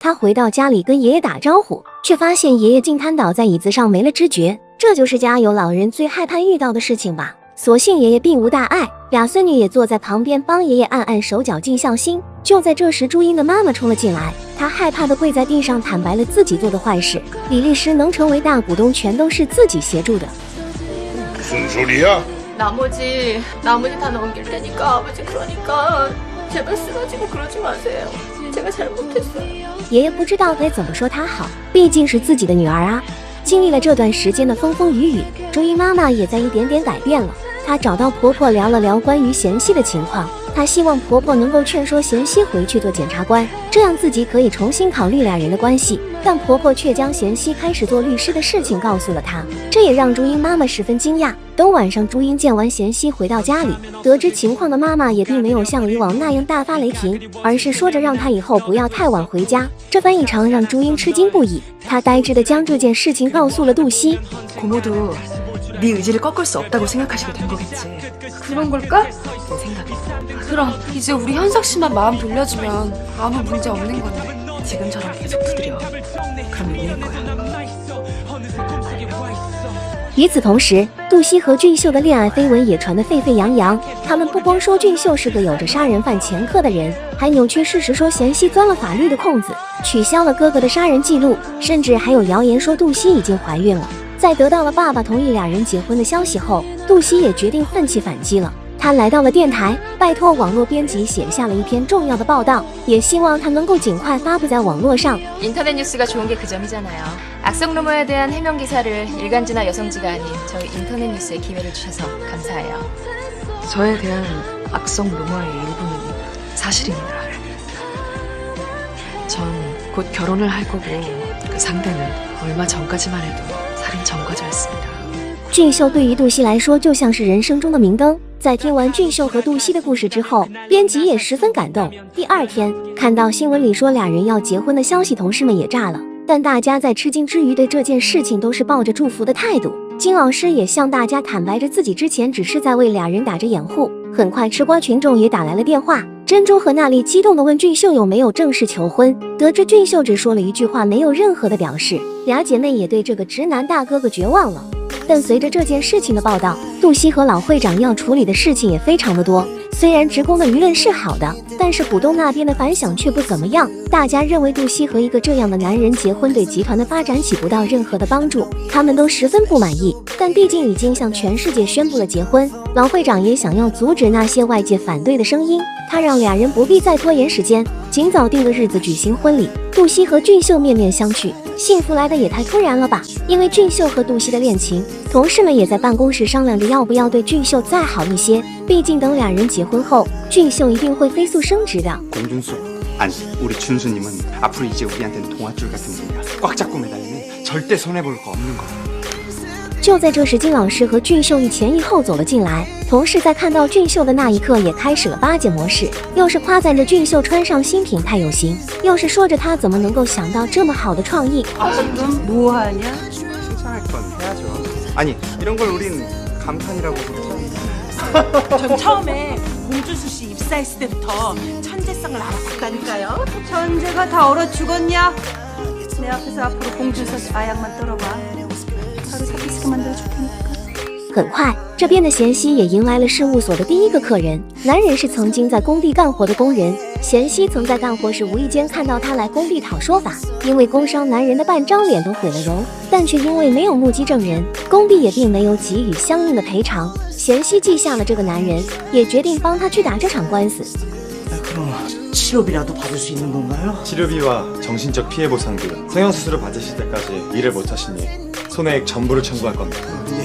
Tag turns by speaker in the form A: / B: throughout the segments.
A: 他回到家里跟爷爷打招呼，却发现爷爷竟瘫倒在椅子上没了知觉。这就是家有老人最害怕遇到的事情吧。所幸爷爷并无大碍，俩孙女也坐在旁边帮爷爷按按手脚尽孝心。就在这时，朱茵的妈妈冲了进来，她害怕地跪在地上坦白了自己做的坏事。李律师能成为大股东全都是自己协助的。
B: 무슨 소리야?
C: 나머지 다 넘길 테니까 아버지 그러니까 제발 쓰러지고 그러지 마세요. 제가 잘못했어요.
A: 爷爷不知道该怎么说她好，毕竟是自己的女儿啊。经历了这段时间的风风雨雨，朱茵妈妈也在一点点改变了。她找到婆婆聊了聊关于贤熙的情况，她希望婆婆能够劝说贤熙回去做检察官，这样自己可以重新考虑俩人的关系。但婆婆却将贤熙开始做律师的事情告诉了她，这也让朱茵妈妈十分惊讶。等晚上，朱茵见完贤熙回到家里，得知情况的妈妈也并没有像以往那样大发雷霆，而是说着让她以后不要太晚回家。这番异常让朱茵吃惊不已，她呆滞地将这件事情告诉了杜熙。
C: 고모도 네 의지를 꺾을 수 없다고 생각하시게 된 거겠지. 그런 걸까? 내 생각에. 그럼 이제 우리 현석 씨만 마음 돌려주면 아무 문제 없는 건데. 지금처럼 계속 두드려. 그럼 밀릴 거야.
A: 与此同时，杜熙和俊秀的恋爱绯闻也传得沸沸扬扬。他们不光说俊秀是个有着杀人犯前科的人，还扭曲事实说贤熙钻了法律的空子，取消了哥哥的杀人记录，甚至还有谣言说杜熙已经怀孕了。在得到了爸爸同意俩人结婚的消息后，杜熙也决定奋起反击了。他来到了电台，拜托网络编辑写下了一篇重要的报道，也希望他能够尽快发布在网络上。
C: 인터넷 뉴스가 좋은 게 그 점이잖아요. 악성 루머에 대한 해명 기사를 일간지나 여성지가 아닌 저희 인터넷 뉴스에 기회를 주셔서 감사해요. 저에 대한 악성 루머의 일부는 사실입니다. 전 곧 결혼을 할 거고 그 상대는 얼마 전까지만 해도 살인 전과자였습니다.
A: 俊秀对于杜熙来说就像是人生中的明灯。在听完俊秀和杜熙的故事之后，编辑也十分感动。第二天，看到新闻里说俩人要结婚的消息，同事们也炸了。但大家在吃惊之余，对这件事情都是抱着祝福的态度。金老师也向大家坦白着自己之前只是在为俩人打着掩护。很快，吃瓜群众也打来了电话。珍珠和娜丽激动地问俊秀有没有正式求婚，得知俊秀只说了一句话，没有任何的表示。俩姐妹也对这个直男大哥哥绝望了。 但随着这件事情的报道，杜熙和老会长要处理的事情也非常的多。虽然职工的舆论是好的，但是股东那边的反响却不怎么样。大家认为杜熙和一个这样的男人结婚，对集团的发展起不到任何的帮助，他们都十分不满意。但毕竟已经向全世界宣布了结婚，老会长也想要阻止那些外界反对的声音，他让俩人不必再拖延时间，尽早定个日子举行婚礼。杜熙和俊秀面面相觑，幸福来的也太突然了吧！因为俊秀和杜熙的恋情，同事们也在办公室商量着要不要对俊秀再好一些。毕竟等俩人结婚后，俊秀一定会飞速升职的。
D: 공준수 아니 우리 준수님은 앞으로 이제 우리한테는 동아줄 같은 분이야. 꽉 잡고 매달리면 절대 손해 볼 거 없는 거야.
A: 就在这时，金老师和俊秀一前一后走了进来。同事在看到俊秀的那一刻，也开始了巴结模式，又是夸赞着俊秀穿上新品太有型，又是说着他怎么能够想到这么好的创意。
C: 뭐하냐?
D: 칭찬할 건 해야죠. 아니 이런 걸 우린 감탄이라고 부르죠.
E: 전 처음에 공주수 씨 입사했을 때부터 천재성을 알았다니까요. 천재가 다 얼어 죽었냐? 내 앞에서 앞으로 공주수 씨 아양만 떨어봐. 서로 사귀시게 만들어줄 테니까.
A: 很快，这边的贤熙也迎来了事务所的第一个客人。男人是曾经在工地干活的工人，贤熙曾在干活时无意间看到他来工地讨说法，因为工伤，男人的半张脸都毁了容，但却因为没有目击证人，工地也并没有给予相应的赔偿。贤熙记下了这个男人，也决定帮他去打这场官司。
F: 그럼 치료비라도 받을 수 있는 건가요?
G: 치료비와 정신적 피해 보상비, 성형수술을 받으실 때까지 일을 못하시니 손해액 전부를 청구할 겁니다.
F: 근데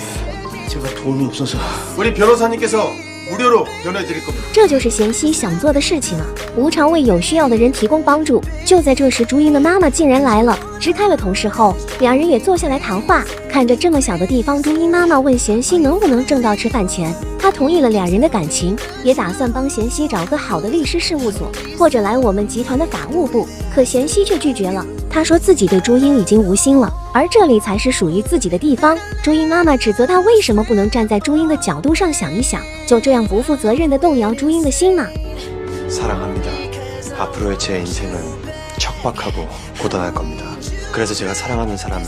F: 제가 돈이 없어서.
G: 우리 변호사님께서 무료로 변호해드릴 겁니다.
A: 这就是贤熙想做的事情啊，无偿为有需要的人提供帮助。就在这时，朱茵的妈妈竟然来了，支开了同事后，两人也坐下来谈话。看着这么小的地方，朱茵妈妈问贤熙能不能挣到吃饭钱，她同意了俩人的感情，也打算帮贤熙找个好的律师事务所，或者来我们集团的法务部。可贤熙却拒绝了，她说自己对朱茵已经无心了，而这里才是属于自己的地方。朱茵妈妈指责她为什么不能站在朱茵的角度上想一想，就这样不负责任地动摇朱茵的心吗？
G: 사랑합니다. 앞으로의 제 인생은 척박하고 고단할 겁니다. 그래서 제가 사랑하는 사람을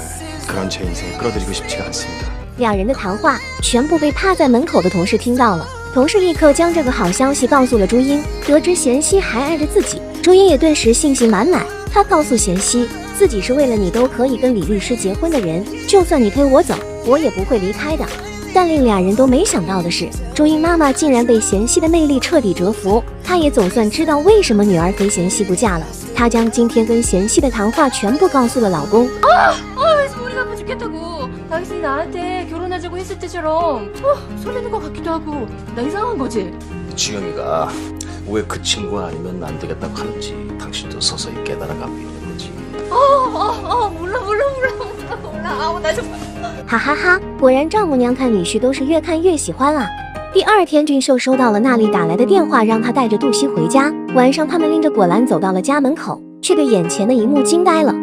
G: 그런 제 인생에 끌어들이고 싶지가 않습니다.
A: 两人的谈话全部被趴在门口的同事听到了，同事立刻将这个好消息告诉了朱茵。得知贤熙还爱着自己，朱茵也顿时信心满满。她告诉贤熙，自己是为了你都可以跟李律师结婚的人，就算你推我走，我也不会离开的。但令俩人都没想到的是，朱茵妈妈竟然被贤熙的魅力彻底折服。她也总算知道为什么女儿非贤熙不嫁了。她将今天跟贤熙的谈话全部告诉了老公。
C: 머리 아파 죽겠다고. 당신이 나한테 결혼하자고 했을 때처럼 설레는 것 같기도 하고 나 이상한 거지?
H: 지영이가 왜 그 친구가 아니면 안 되겠다고 하는지 당신도 서서히 깨달아가고 있는 거지.
C: 몰라. 나 좀.
A: 哈哈哈！果然丈母娘看女婿都是越看越喜欢啊。第二天，俊秀收到了娜丽打来的电话，让他带着杜西回家。晚上，他们拎着果篮走到了家门口，却对眼前的一幕惊呆了。